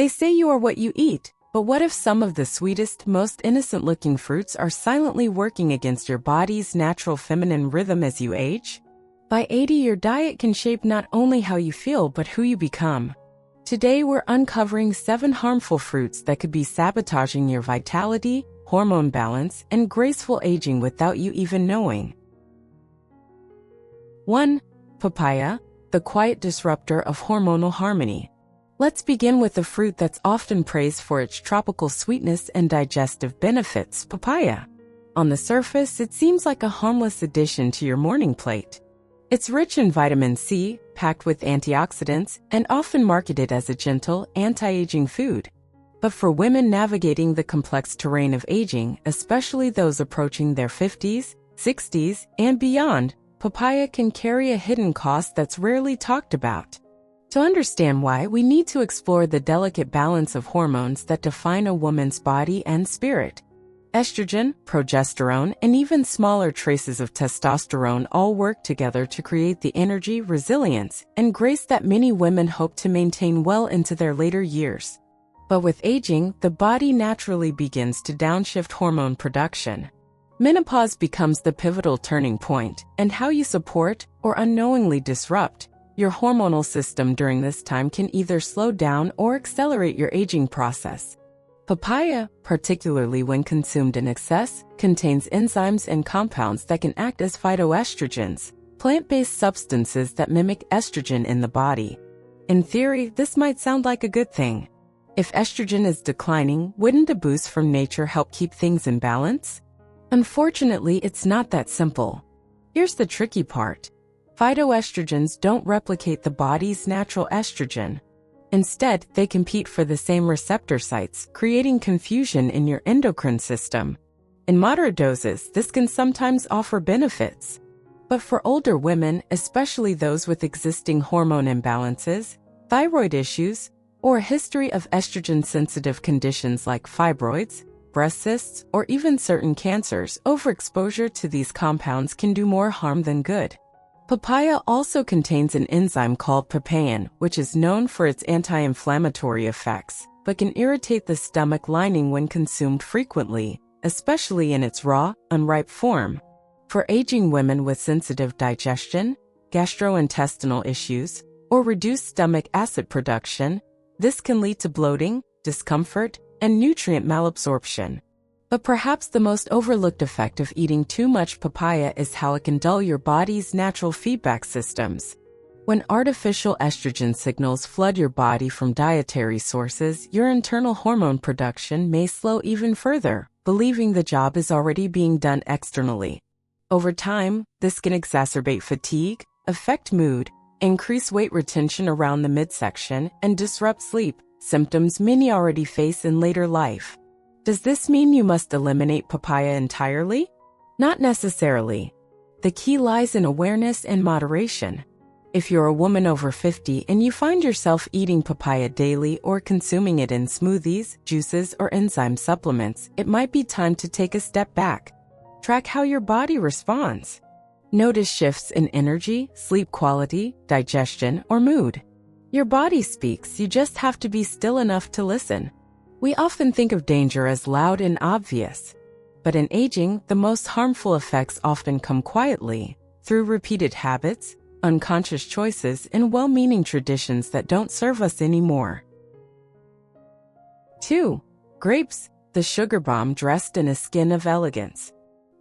They say you are what you eat, but what if some of the sweetest, most innocent-looking fruits are silently working against your body's natural feminine rhythm as you age? By 80, your diet can shape not only how you feel but who you become. Today, we're uncovering 7 harmful fruits that could be sabotaging your vitality, hormone balance, and graceful aging without you even knowing. 1. Papaya, the quiet disruptor of hormonal harmony. Let's begin with a fruit that's often praised for its tropical sweetness and digestive benefits, papaya. On the surface, it seems like a harmless addition to your morning plate. It's rich in vitamin C, packed with antioxidants, and often marketed as a gentle, anti-aging food. But for women navigating the complex terrain of aging, especially those approaching their 50s, 60s, and beyond, papaya can carry a hidden cost that's rarely talked about. To understand why, we need to explore the delicate balance of hormones that define a woman's body and spirit. Estrogen, progesterone, and even smaller traces of testosterone all work together to create the energy, resilience, and grace that many women hope to maintain well into their later years. But with aging, the body naturally begins to downshift hormone production. Menopause becomes the pivotal turning point, and how you support, or unknowingly disrupt, your hormonal system during this time can either slow down or accelerate your aging process. Papaya, particularly when consumed in excess, contains enzymes and compounds that can act as phytoestrogens, plant-based substances that mimic estrogen in the body. In theory, this might sound like a good thing. If estrogen is declining, wouldn't a boost from nature help keep things in balance? Unfortunately, it's not that simple. Here's the tricky part. Phytoestrogens don't replicate the body's natural estrogen. Instead, they compete for the same receptor sites, creating confusion in your endocrine system. In moderate doses, this can sometimes offer benefits. But for older women, especially those with existing hormone imbalances, thyroid issues, or a history of estrogen-sensitive conditions like fibroids, breast cysts, or even certain cancers, overexposure to these compounds can do more harm than good. Papaya also contains an enzyme called papain, which is known for its anti-inflammatory effects, but can irritate the stomach lining when consumed frequently, especially in its raw, unripe form. For aging women with sensitive digestion, gastrointestinal issues, or reduced stomach acid production, this can lead to bloating, discomfort, and nutrient malabsorption. But perhaps the most overlooked effect of eating too much papaya is how it can dull your body's natural feedback systems. When artificial estrogen signals flood your body from dietary sources, your internal hormone production may slow even further, believing the job is already being done externally. Over time, this can exacerbate fatigue, affect mood, increase weight retention around the midsection, and disrupt sleep, symptoms many already face in later life. Does this mean you must eliminate papaya entirely? Not necessarily. The key lies in awareness and moderation. If you're a woman over 50 and you find yourself eating papaya daily or consuming it in smoothies, juices, or enzyme supplements, it might be time to take a step back. Track how your body responds. Notice shifts in energy, sleep quality, digestion, or mood. Your body speaks, you just have to be still enough to listen. We often think of danger as loud and obvious. But in aging, the most harmful effects often come quietly, through repeated habits, unconscious choices, and well-meaning traditions that don't serve us anymore. 2. Grapes, the sugar bomb dressed in a skin of elegance.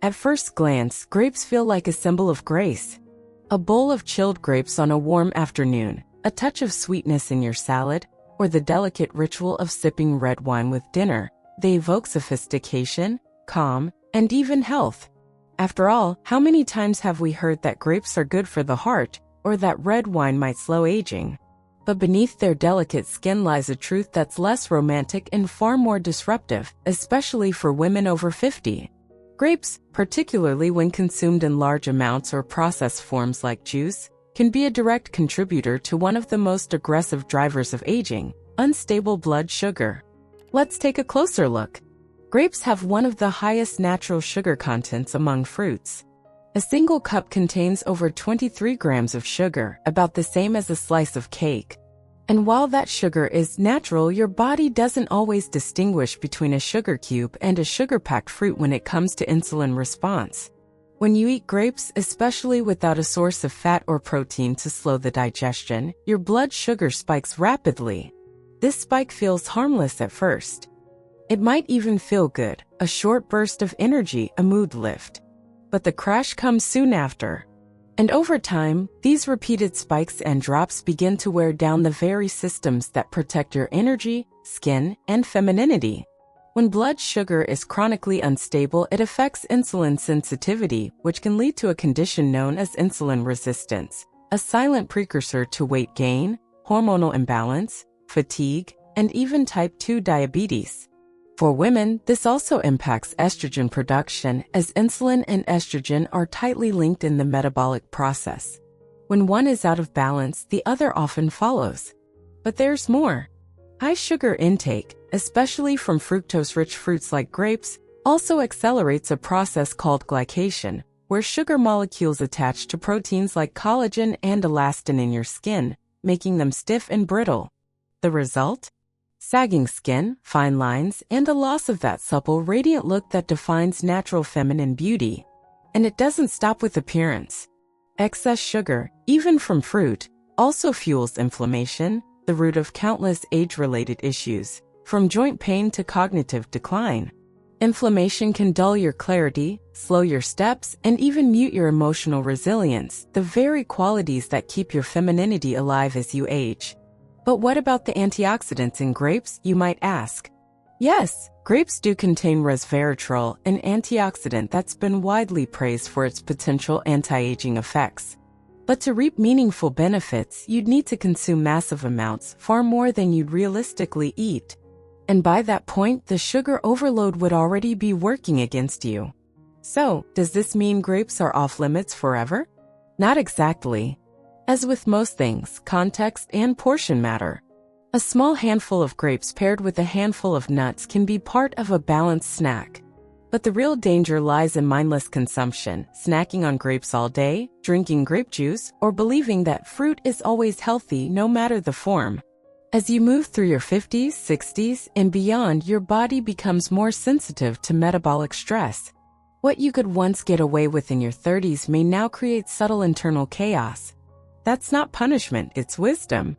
At first glance, grapes feel like a symbol of grace. A bowl of chilled grapes on a warm afternoon, a touch of sweetness in your salad, or the delicate ritual of sipping red wine with dinner, they evoke sophistication, calm, and even health. After all, how many times have we heard that grapes are good for the heart, or that red wine might slow aging? But beneath their delicate skin lies a truth that's less romantic and far more disruptive, especially for women over 50. Grapes, particularly when consumed in large amounts or processed forms like juice, can be a direct contributor to one of the most aggressive drivers of aging, unstable blood sugar. Let's take a closer look. Grapes have one of the highest natural sugar contents among fruits. A single cup contains over 23 grams of sugar, about the same as a slice of cake. And while that sugar is natural, your body doesn't always distinguish between a sugar cube and a sugar-packed fruit when it comes to insulin response. When you eat grapes, especially without a source of fat or protein to slow the digestion, your blood sugar spikes rapidly. This spike feels harmless at first. It might even feel good, a short burst of energy, a mood lift. But the crash comes soon after. And over time, these repeated spikes and drops begin to wear down the very systems that protect your energy, skin, and femininity. When blood sugar is chronically unstable, it affects insulin sensitivity, which can lead to a condition known as insulin resistance, a silent precursor to weight gain, hormonal imbalance, fatigue, and even type 2 diabetes. For women, this also impacts estrogen production, as insulin and estrogen are tightly linked in the metabolic process. When one is out of balance, the other often follows. But there's more. High sugar intake, especially from fructose-rich fruits like grapes, also accelerates a process called glycation, where sugar molecules attach to proteins like collagen and elastin in your skin, making them stiff and brittle. The result? Sagging skin, fine lines, and a loss of that supple, radiant look that defines natural feminine beauty. And it doesn't stop with appearance. Excess sugar, even from fruit, also fuels inflammation, the root of countless age-related issues, from joint pain to cognitive decline. Inflammation can dull your clarity, slow your steps, and even mute your emotional resilience, the very qualities that keep your femininity alive as you age. But what about the antioxidants in grapes, you might ask? Yes, grapes do contain resveratrol, an antioxidant that's been widely praised for its potential anti-aging effects. But to reap meaningful benefits, you'd need to consume massive amounts, far more than you'd realistically eat. And by that point, the sugar overload would already be working against you. So, does this mean grapes are off limits forever? Not exactly. As with most things, context and portion matter. A small handful of grapes paired with a handful of nuts can be part of a balanced snack. But the real danger lies in mindless consumption, snacking on grapes all day, drinking grape juice, or believing that fruit is always healthy no matter the form. As you move through your 50s, 60s, and beyond, your body becomes more sensitive to metabolic stress. What you could once get away with in your 30s may now create subtle internal chaos. That's not punishment, it's wisdom.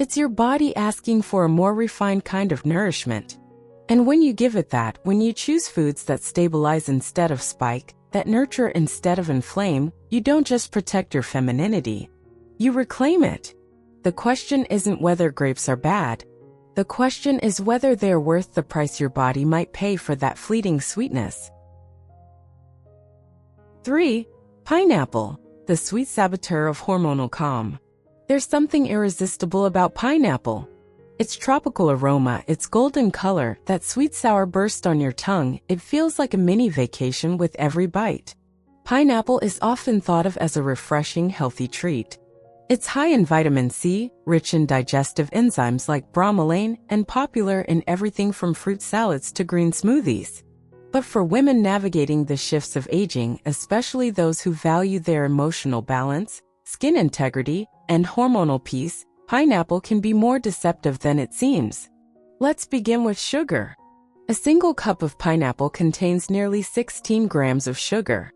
It's your body asking for a more refined kind of nourishment. And when you give it that, when you choose foods that stabilize instead of spike, that nurture instead of inflame, you don't just protect your femininity. You reclaim it. The question isn't whether grapes are bad. The question is whether they're worth the price your body might pay for that fleeting sweetness. 3. Pineapple, the sweet saboteur of hormonal calm. There's something irresistible about pineapple. Its tropical aroma, its golden color, that sweet sour burst on your tongue, it feels like a mini vacation with every bite. Pineapple is often thought of as a refreshing, healthy treat. It's high in vitamin C, rich in digestive enzymes like bromelain, and popular in everything from fruit salads to green smoothies. But for women navigating the shifts of aging, especially those who value their emotional balance, skin integrity, and hormonal peace, pineapple can be more deceptive than it seems. Let's begin with sugar. A single cup of pineapple contains nearly 16 grams of sugar.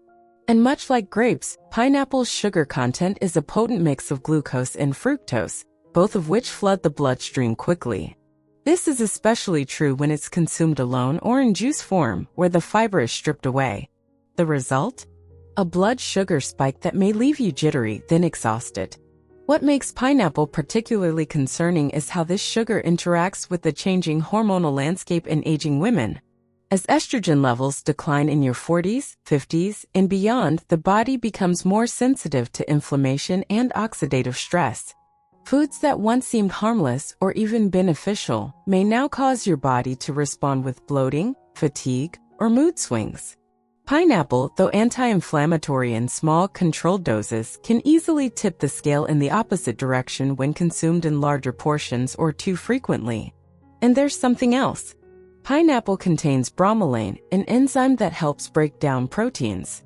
And much like grapes, pineapple's sugar content is a potent mix of glucose and fructose, both of which flood the bloodstream quickly. This is especially true when it's consumed alone or in juice form, where the fiber is stripped away. The result? A blood sugar spike that may leave you jittery, then exhausted. What makes pineapple particularly concerning is how this sugar interacts with the changing hormonal landscape in aging women. As estrogen levels decline in your 40s, 50s, and beyond, the body becomes more sensitive to inflammation and oxidative stress. Foods that once seemed harmless or even beneficial may now cause your body to respond with bloating, fatigue, or mood swings. Pineapple, though anti-inflammatory in small, controlled doses, can easily tip the scale in the opposite direction when consumed in larger portions or too frequently. And there's something else. Pineapple contains bromelain, an enzyme that helps break down proteins.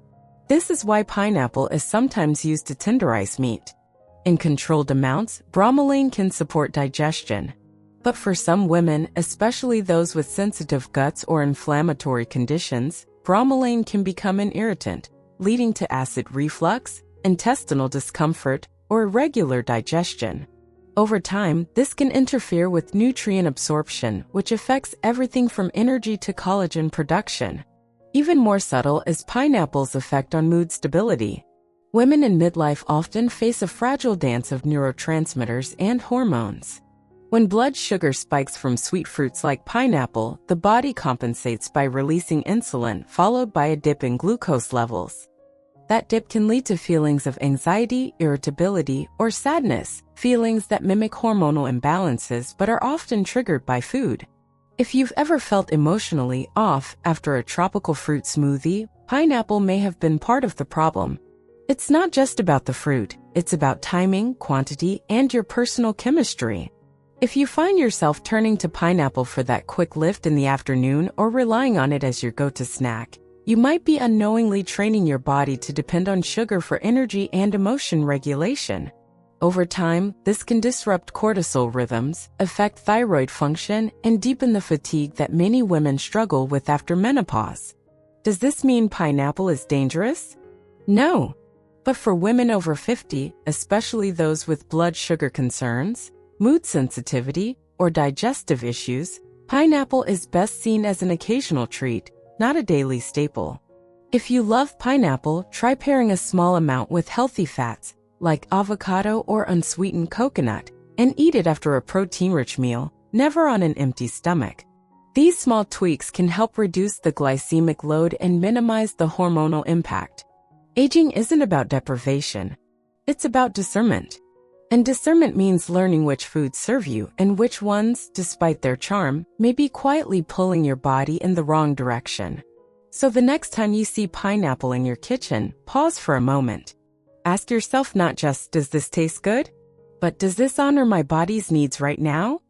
This is why pineapple is sometimes used to tenderize meat. In controlled amounts, bromelain can support digestion. But for some women, especially those with sensitive guts or inflammatory conditions, bromelain can become an irritant, leading to acid reflux, intestinal discomfort, or irregular digestion. Over time, this can interfere with nutrient absorption, which affects everything from energy to collagen production. Even more subtle is pineapple's effect on mood stability. Women in midlife often face a fragile dance of neurotransmitters and hormones. When blood sugar spikes from sweet fruits like pineapple, the body compensates by releasing insulin, followed by a dip in glucose levels. That dip can lead to feelings of anxiety, irritability, or sadness, feelings that mimic hormonal imbalances but are often triggered by food. If you've ever felt emotionally off after a tropical fruit smoothie, pineapple may have been part of the problem. It's not just about the fruit, it's about timing, quantity, and your personal chemistry. If you find yourself turning to pineapple for that quick lift in the afternoon or relying on it as your go-to snack, you might be unknowingly training your body to depend on sugar for energy and emotion regulation. Over time, this can disrupt cortisol rhythms, affect thyroid function, and deepen the fatigue that many women struggle with after menopause. Does this mean pineapple is dangerous? No. But for women over 50, especially those with blood sugar concerns, mood sensitivity, or digestive issues, pineapple is best seen as an occasional treat, not a daily staple. If you love pineapple, try pairing a small amount with healthy fats, like avocado or unsweetened coconut, and eat it after a protein-rich meal, never on an empty stomach. These small tweaks can help reduce the glycemic load and minimize the hormonal impact. Aging isn't about deprivation. It's about discernment. And discernment means learning which foods serve you and which ones, despite their charm, may be quietly pulling your body in the wrong direction. So the next time you see pineapple in your kitchen, pause for a moment. Ask yourself not just, does this taste good? But does this honor my body's needs right now?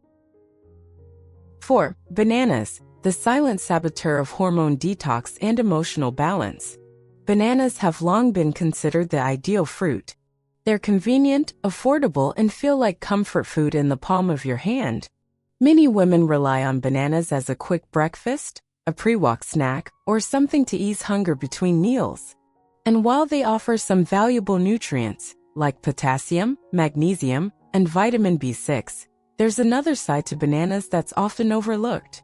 4. Bananas, the silent saboteur of hormone detox and emotional balance. Bananas have long been considered the ideal fruit. They're convenient, affordable, and feel like comfort food in the palm of your hand. Many women rely on bananas as a quick breakfast, a pre-walk snack, or something to ease hunger between meals. And while they offer some valuable nutrients, like potassium, magnesium, and vitamin B6, there's another side to bananas that's often overlooked,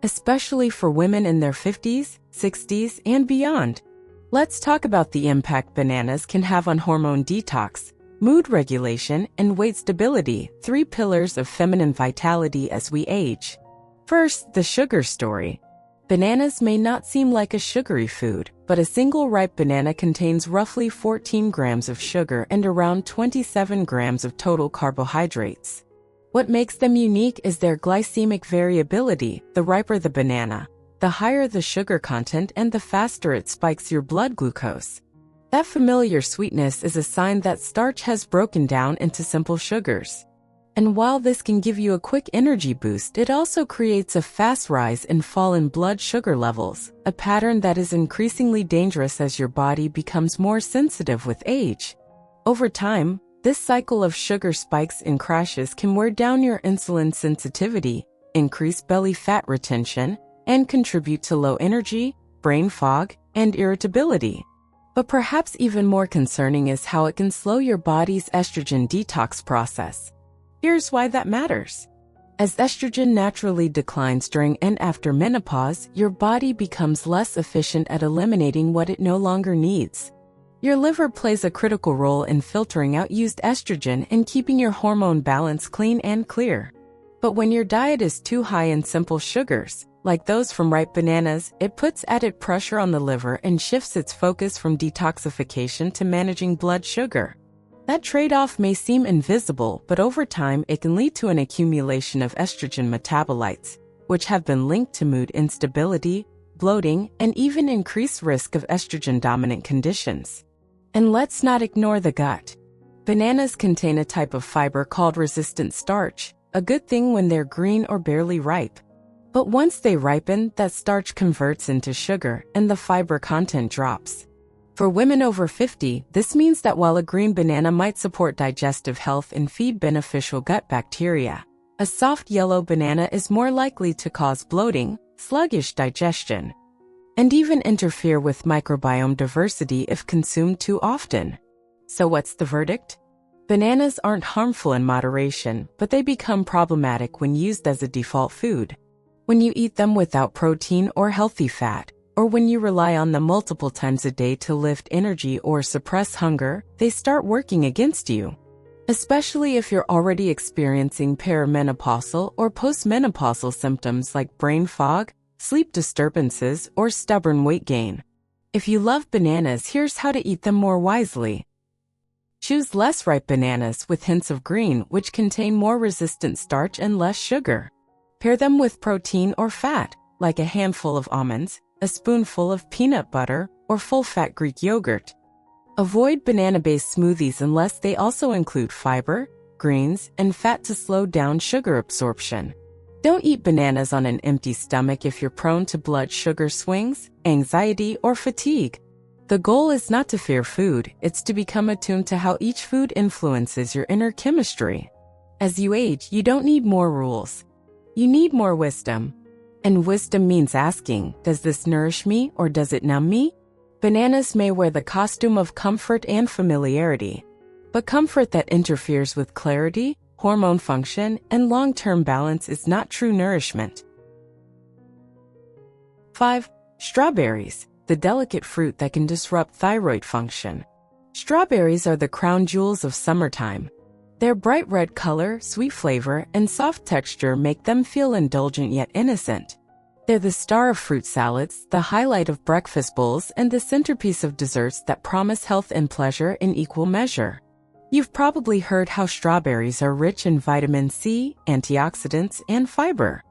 especially for women in their 50s, 60s, and beyond. Let's talk about the impact bananas can have on hormone detox, mood regulation, and weight stability, 3 pillars of feminine vitality as we age. First, the sugar story. Bananas may not seem like a sugary food, but a single ripe banana contains roughly 14 grams of sugar and around 27 grams of total carbohydrates. What makes them unique is their glycemic variability. The riper the banana, the higher the sugar content and the faster it spikes your blood glucose. That familiar sweetness is a sign that starch has broken down into simple sugars. And while this can give you a quick energy boost, it also creates a fast rise and fall in blood sugar levels, a pattern that is increasingly dangerous as your body becomes more sensitive with age. Over time, this cycle of sugar spikes and crashes can wear down your insulin sensitivity, increase belly fat retention, and contribute to low energy, brain fog, and irritability. But perhaps even more concerning is how it can slow your body's estrogen detox process. Here's why that matters. As estrogen naturally declines during and after menopause, your body becomes less efficient at eliminating what it no longer needs. Your liver plays a critical role in filtering out used estrogen and keeping your hormone balance clean and clear. But when your diet is too high in simple sugars, like those from ripe bananas, it puts added pressure on the liver and shifts its focus from detoxification to managing blood sugar. That trade-off may seem invisible, but over time it can lead to an accumulation of estrogen metabolites, which have been linked to mood instability, bloating, and even increased risk of estrogen-dominant conditions. And let's not ignore the gut. Bananas contain a type of fiber called resistant starch, a good thing when they're green or barely ripe. But once they ripen, that starch converts into sugar and the fiber content drops. For women over 50, this means that while a green banana might support digestive health and feed beneficial gut bacteria, a soft yellow banana is more likely to cause bloating, sluggish digestion, and even interfere with microbiome diversity if consumed too often. So what's the verdict? Bananas aren't harmful in moderation, but they become problematic when used as a default food. When you eat them without protein or healthy fat, or when you rely on them multiple times a day to lift energy or suppress hunger, they start working against you. Especially if you're already experiencing perimenopausal or postmenopausal symptoms like brain fog, sleep disturbances, or stubborn weight gain. If you love bananas, here's how to eat them more wisely. Choose less ripe bananas with hints of green, which contain more resistant starch and less sugar. Pair them with protein or fat, like a handful of almonds, a spoonful of peanut butter, or full-fat Greek yogurt. Avoid banana-based smoothies unless they also include fiber, greens, and fat to slow down sugar absorption. Don't eat bananas on an empty stomach if you're prone to blood sugar swings, anxiety, or fatigue. The goal is not to fear food, it's to become attuned to how each food influences your inner chemistry. As you age, you don't need more rules. You need more wisdom. And wisdom means asking, does this nourish me or does it numb me? Bananas may wear the costume of comfort and familiarity, but comfort that interferes with clarity, hormone function, and long-term balance is not true nourishment. 5. Strawberries, the delicate fruit that can disrupt thyroid function. Strawberries are the crown jewels of summertime. Their bright red color, sweet flavor, and soft texture make them feel indulgent yet innocent. They're the star of fruit salads, the highlight of breakfast bowls, and the centerpiece of desserts that promise health and pleasure in equal measure. You've probably heard how strawberries are rich in vitamin C, antioxidants, and fiber.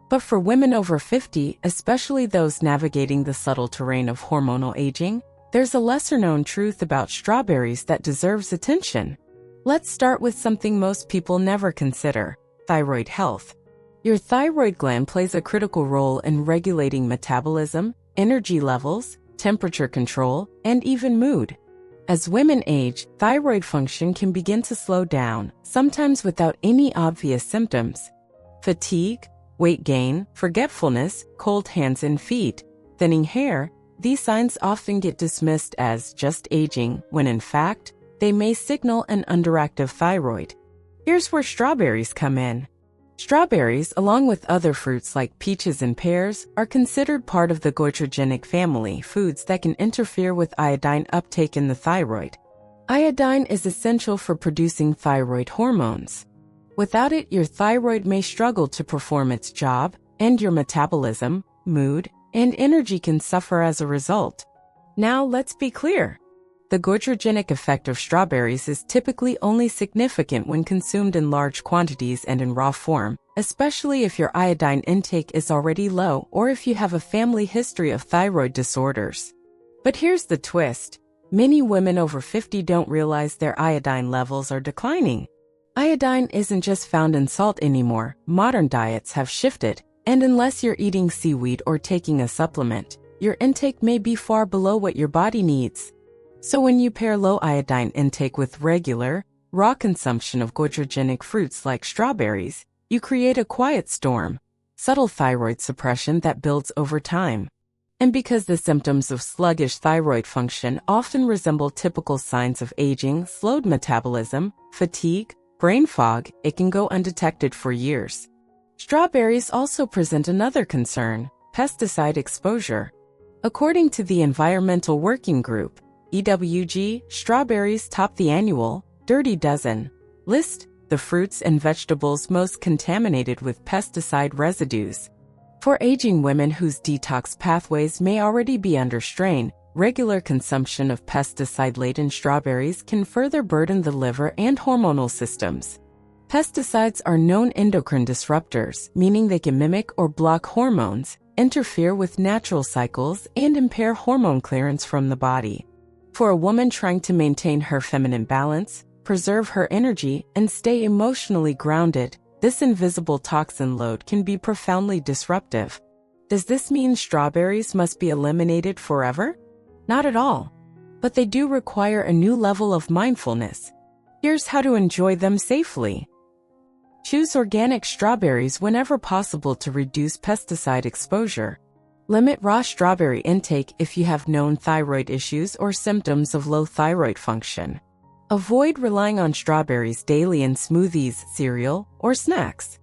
But for women over 50, especially those navigating the subtle terrain of hormonal aging, there's a lesser-known truth about strawberries that deserves attention. Let's start with something most people never consider: thyroid health. Your thyroid gland plays a critical role in regulating metabolism, energy levels, temperature control, and even mood. As women age, thyroid function can begin to slow down, sometimes without any obvious symptoms. Fatigue, weight gain, forgetfulness, cold hands and feet, thinning hair, these signs often get dismissed as just aging, when in fact, they may signal an underactive thyroid. Here's where strawberries come in. Strawberries, along with other fruits like peaches and pears, are considered part of the goitrogenic family, foods that can interfere with iodine uptake in the thyroid. Iodine is essential for producing thyroid hormones. Without it, your thyroid may struggle to perform its job, and your metabolism, mood, and energy can suffer as a result. Now, let's be clear. The goitrogenic effect of strawberries is typically only significant when consumed in large quantities and in raw form, especially if your iodine intake is already low or if you have a family history of thyroid disorders. But here's the twist. Many women over 50 don't realize their iodine levels are declining. Iodine isn't just found in salt anymore. Modern diets have shifted, and unless you're eating seaweed or taking a supplement, your intake may be far below what your body needs. So when you pair low iodine intake with regular, raw consumption of goitrogenic fruits like strawberries, you create a quiet storm, subtle thyroid suppression that builds over time. And because the symptoms of sluggish thyroid function often resemble typical signs of aging, slowed metabolism, fatigue, brain fog, it can go undetected for years. Strawberries also present another concern: pesticide exposure. According to the Environmental Working Group, EWG, strawberries top the annual Dirty Dozen list, the fruits and vegetables most contaminated with pesticide residues. For aging women whose detox pathways may already be under strain, regular consumption of pesticide-laden strawberries can further burden the liver and hormonal systems. Pesticides are known endocrine disruptors, meaning they can mimic or block hormones, interfere with natural cycles, and impair hormone clearance from the body. For a woman trying to maintain her feminine balance, preserve her energy, and stay emotionally grounded, this invisible toxin load can be profoundly disruptive. Does this mean strawberries must be eliminated forever? Not at all. but they do require a new level of mindfulness. Here's how to enjoy them safely. Choose organic strawberries whenever possible to reduce pesticide exposure. Limit raw strawberry intake if you have known thyroid issues or symptoms of low thyroid function. Avoid relying on strawberries daily in smoothies, cereal, or snacks.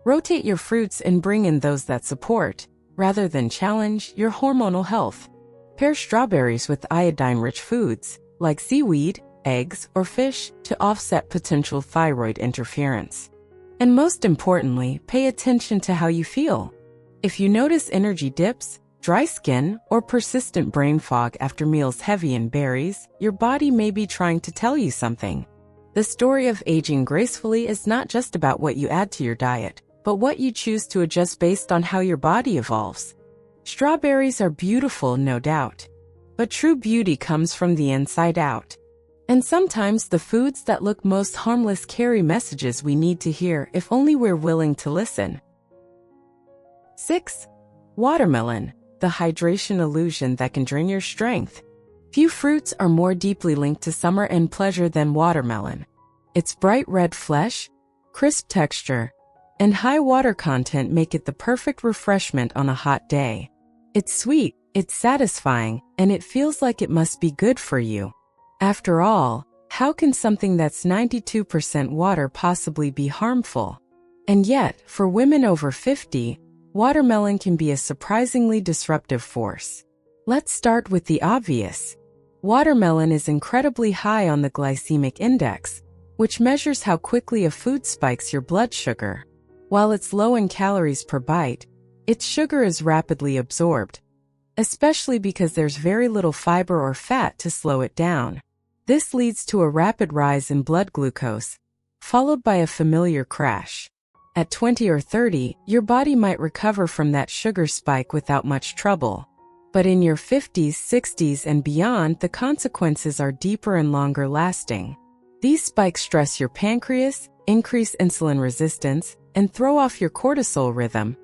Rotate your fruits and bring in those that support, rather than challenge, your hormonal health. Pair strawberries with iodine-rich foods, like seaweed, eggs, or fish, to offset potential thyroid interference. And most importantly, pay attention to how you feel. If you notice energy dips, dry skin, or persistent brain fog after meals heavy in berries, your body may be trying to tell you something. The story of aging gracefully is not just about what you add to your diet, but what you choose to adjust based on how your body evolves. Strawberries are beautiful, no doubt. But true beauty comes from the inside out. And sometimes the foods that look most harmless carry messages we need to hear if only we're willing to listen. 6. Watermelon, the hydration illusion that can drain your strength. Few fruits are more deeply linked to summer and pleasure than watermelon. Its bright red flesh, crisp texture, and high water content make it the perfect refreshment on a hot day. It's sweet, it's satisfying, and it feels like it must be good for you. After all, how can something that's 92% water possibly be harmful? And yet, for women over 50, watermelon can be a surprisingly disruptive force. Let's start with the obvious. Watermelon is incredibly high on the glycemic index, which measures how quickly a food spikes your blood sugar. While it's low in calories per bite, its sugar is rapidly absorbed, especially because there's very little fiber or fat to slow it down. This leads to a rapid rise in blood glucose, followed by a familiar crash. At 20 or 30, your body might recover from that sugar spike without much trouble. But in your 50s, 60s, and beyond, the consequences are deeper and longer lasting. These spikes stress your pancreas, increase insulin resistance, and throw off your cortisol rhythm,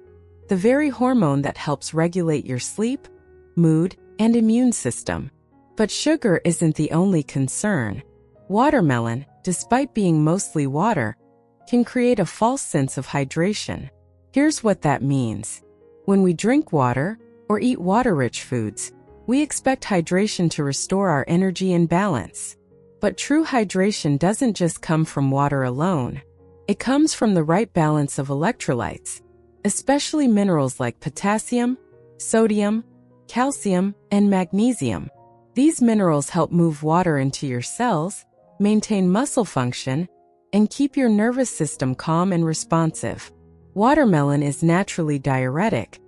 the very hormone that helps regulate your sleep, mood, and immune system. But sugar isn't the only concern. Watermelon, despite being mostly water, can create a false sense of hydration. Here's what that means. When we drink water or eat water-rich foods, we expect hydration to restore our energy and balance. But true hydration doesn't just come from water alone. It comes from the right balance of electrolytes, especially minerals like potassium, sodium, calcium, and magnesium. These minerals help move water into your cells, maintain muscle function, and keep your nervous system calm and responsive. Watermelon is naturally diuretic,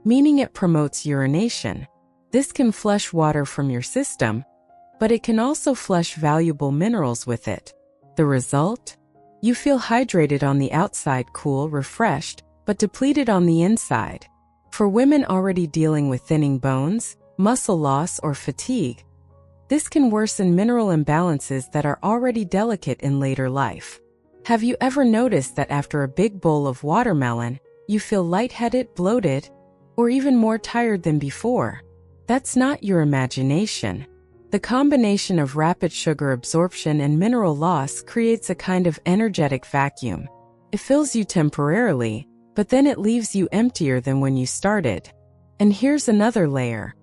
meaning it promotes urination. This can flush water from your system, but it can also flush valuable minerals with it. The result? You feel hydrated on the outside, cool, refreshed, but depleted on the inside. For women already dealing with thinning bones, muscle loss, or fatigue, this can worsen mineral imbalances that are already delicate in later life. Have you ever noticed that after a big bowl of watermelon, you feel lightheaded, bloated, or even more tired than before? That's not your imagination. The combination of rapid sugar absorption and mineral loss creates a kind of energetic vacuum. It fills you temporarily, but then it leaves you emptier than when you started. And here's another layer.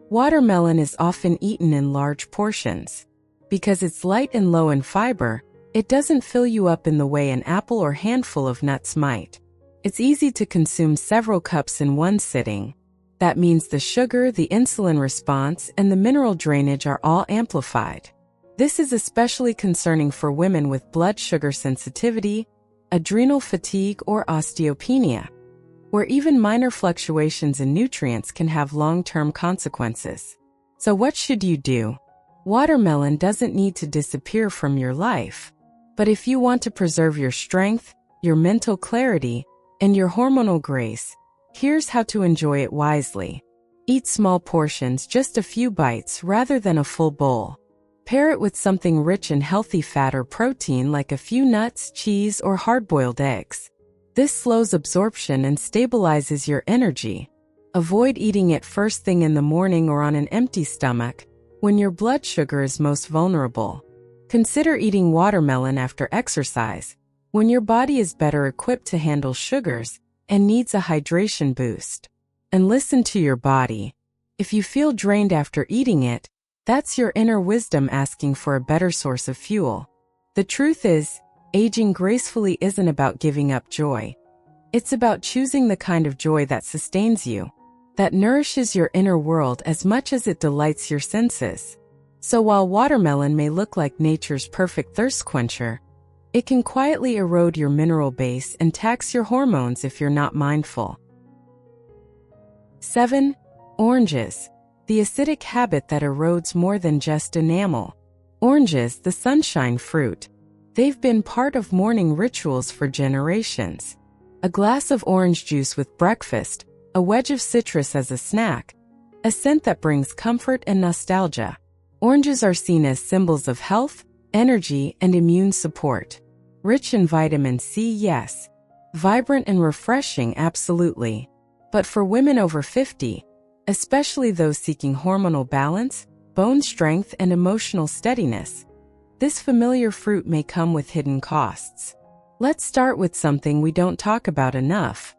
Watermelon is often eaten in large portions. Because it's light and low in fiber, it doesn't fill you up in the way an apple or handful of nuts might. It's easy to consume several cups in one sitting. That means the sugar, the insulin response, and the mineral drainage are all amplified. This is especially concerning for women with blood sugar sensitivity, adrenal fatigue, or osteopenia, where even minor fluctuations in nutrients can have long-term consequences. So what should you do? Watermelon doesn't need to disappear from your life. But if you want to preserve your strength, your mental clarity, and your hormonal grace, here's how to enjoy it wisely. Eat small portions, just a few bites rather than a full bowl. Pair it with something rich in healthy fat or protein like a few nuts, cheese, or hard-boiled eggs. This slows absorption and stabilizes your energy. Avoid eating it first thing in the morning or on an empty stomach, when your blood sugar is most vulnerable. Consider eating watermelon after exercise, when your body is better equipped to handle sugars and needs a hydration boost. And listen to your body. If you feel drained after eating it, that's your inner wisdom asking for a better source of fuel. The truth is, aging gracefully isn't about giving up joy. It's about choosing the kind of joy that sustains you, that nourishes your inner world as much as it delights your senses. So while watermelon may look like nature's perfect thirst quencher, it can quietly erode your mineral base and tax your hormones if you're not mindful. 7. Oranges. The acidic habit that erodes more than just enamel. Oranges, the sunshine fruit. They've been part of morning rituals for generations. A glass of orange juice with breakfast, a wedge of citrus as a snack, a scent that brings comfort and nostalgia. Oranges are seen as symbols of health, energy, and immune support. Rich in vitamin C, yes. Vibrant and refreshing, absolutely. But for women over 50, especially those seeking hormonal balance, bone strength, and emotional steadiness, this familiar fruit may come with hidden costs. Let's start with something we don't talk about enough: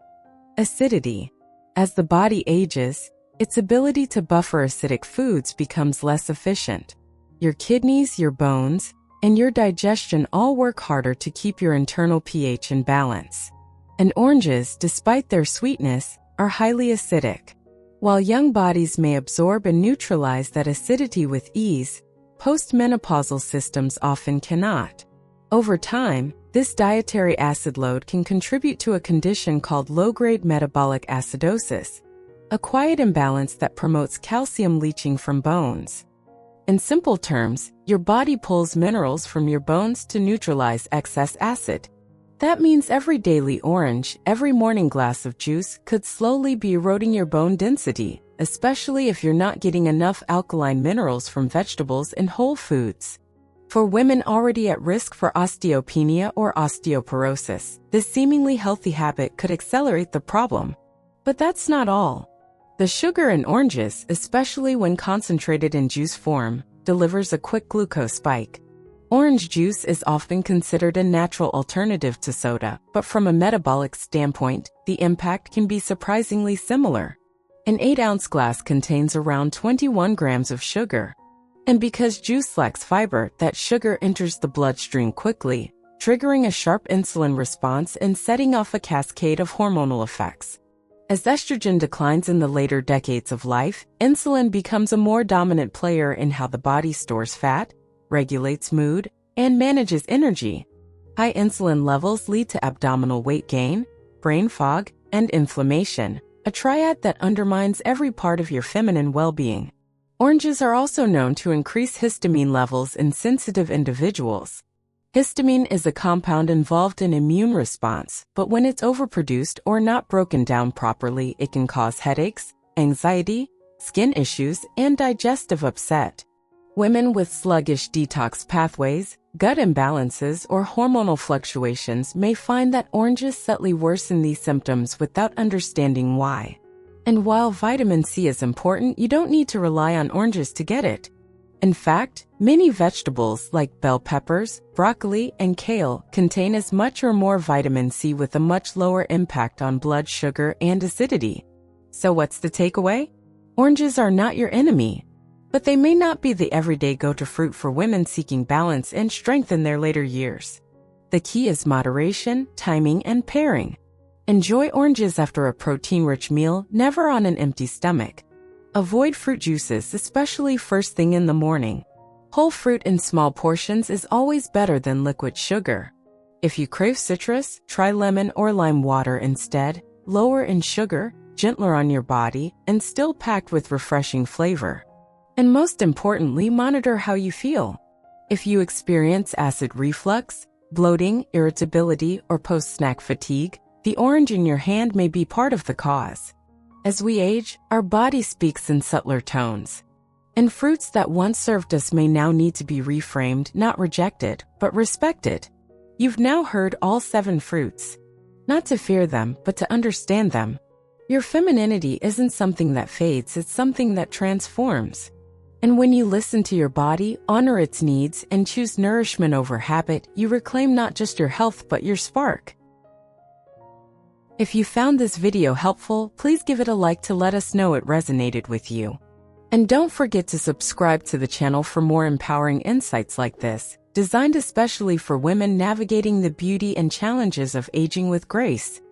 acidity. As the body ages, its ability to buffer acidic foods becomes less efficient. Your kidneys, your bones, and your digestion all work harder to keep your internal pH in balance. And oranges, despite their sweetness, are highly acidic. While young bodies may absorb and neutralize that acidity with ease, postmenopausal systems often cannot. Over time, this dietary acid load can contribute to a condition called low-grade metabolic acidosis, a quiet imbalance that promotes calcium leaching from bones. In simple terms, your body pulls minerals from your bones to neutralize excess acid. That means every daily orange, every morning glass of juice could slowly be eroding your bone density, especially if you're not getting enough alkaline minerals from vegetables and whole foods. For women already at risk for osteopenia or osteoporosis, this seemingly healthy habit could accelerate the problem. But that's not all. The sugar in oranges, especially when concentrated in juice form, delivers a quick glucose spike. Orange juice is often considered a natural alternative to soda, but from a metabolic standpoint, the impact can be surprisingly similar. An 8-ounce glass contains around 21 grams of sugar. And because juice lacks fiber, that sugar enters the bloodstream quickly, triggering a sharp insulin response and setting off a cascade of hormonal effects. As estrogen declines in the later decades of life, insulin becomes a more dominant player in how the body stores fat, regulates mood, and manages energy. High insulin levels lead to abdominal weight gain, brain fog, and inflammation, a triad that undermines every part of your feminine well-being. Oranges are also known to increase histamine levels in sensitive individuals. Histamine is a compound involved in immune response, but when it's overproduced or not broken down properly, it can cause headaches, anxiety, skin issues, and digestive upset. Women with sluggish detox pathways, gut imbalances, or hormonal fluctuations may find that oranges subtly worsen these symptoms without understanding why. And while vitamin C is important, you don't need to rely on oranges to get it. In fact, many vegetables like bell peppers, broccoli, and kale contain as much or more vitamin C with a much lower impact on blood sugar and acidity. So what's the takeaway? Oranges are not your enemy, but they may not be the everyday go-to fruit for women seeking balance and strength in their later years. The key is moderation, timing, and pairing. Enjoy oranges after a protein-rich meal, never on an empty stomach. Avoid fruit juices, especially first thing in the morning. Whole fruit in small portions is always better than liquid sugar. If you crave citrus, try lemon or lime water instead, lower in sugar, gentler on your body, and still packed with refreshing flavor. And most importantly, monitor how you feel. If you experience acid reflux, bloating, irritability, or post-snack fatigue, the orange in your hand may be part of the cause. As we age, our body speaks in subtler tones. And fruits that once served us may now need to be reframed, not rejected, but respected. You've now heard all 7 fruits. Not to fear them, but to understand them. Your femininity isn't something that fades, it's something that transforms. And when you listen to your body, honor its needs, and choose nourishment over habit, you reclaim not just your health but your spark. If you found this video helpful, please give it a like to let us know it resonated with you. And don't forget to subscribe to the channel for more empowering insights like this, designed especially for women navigating the beauty and challenges of aging with grace.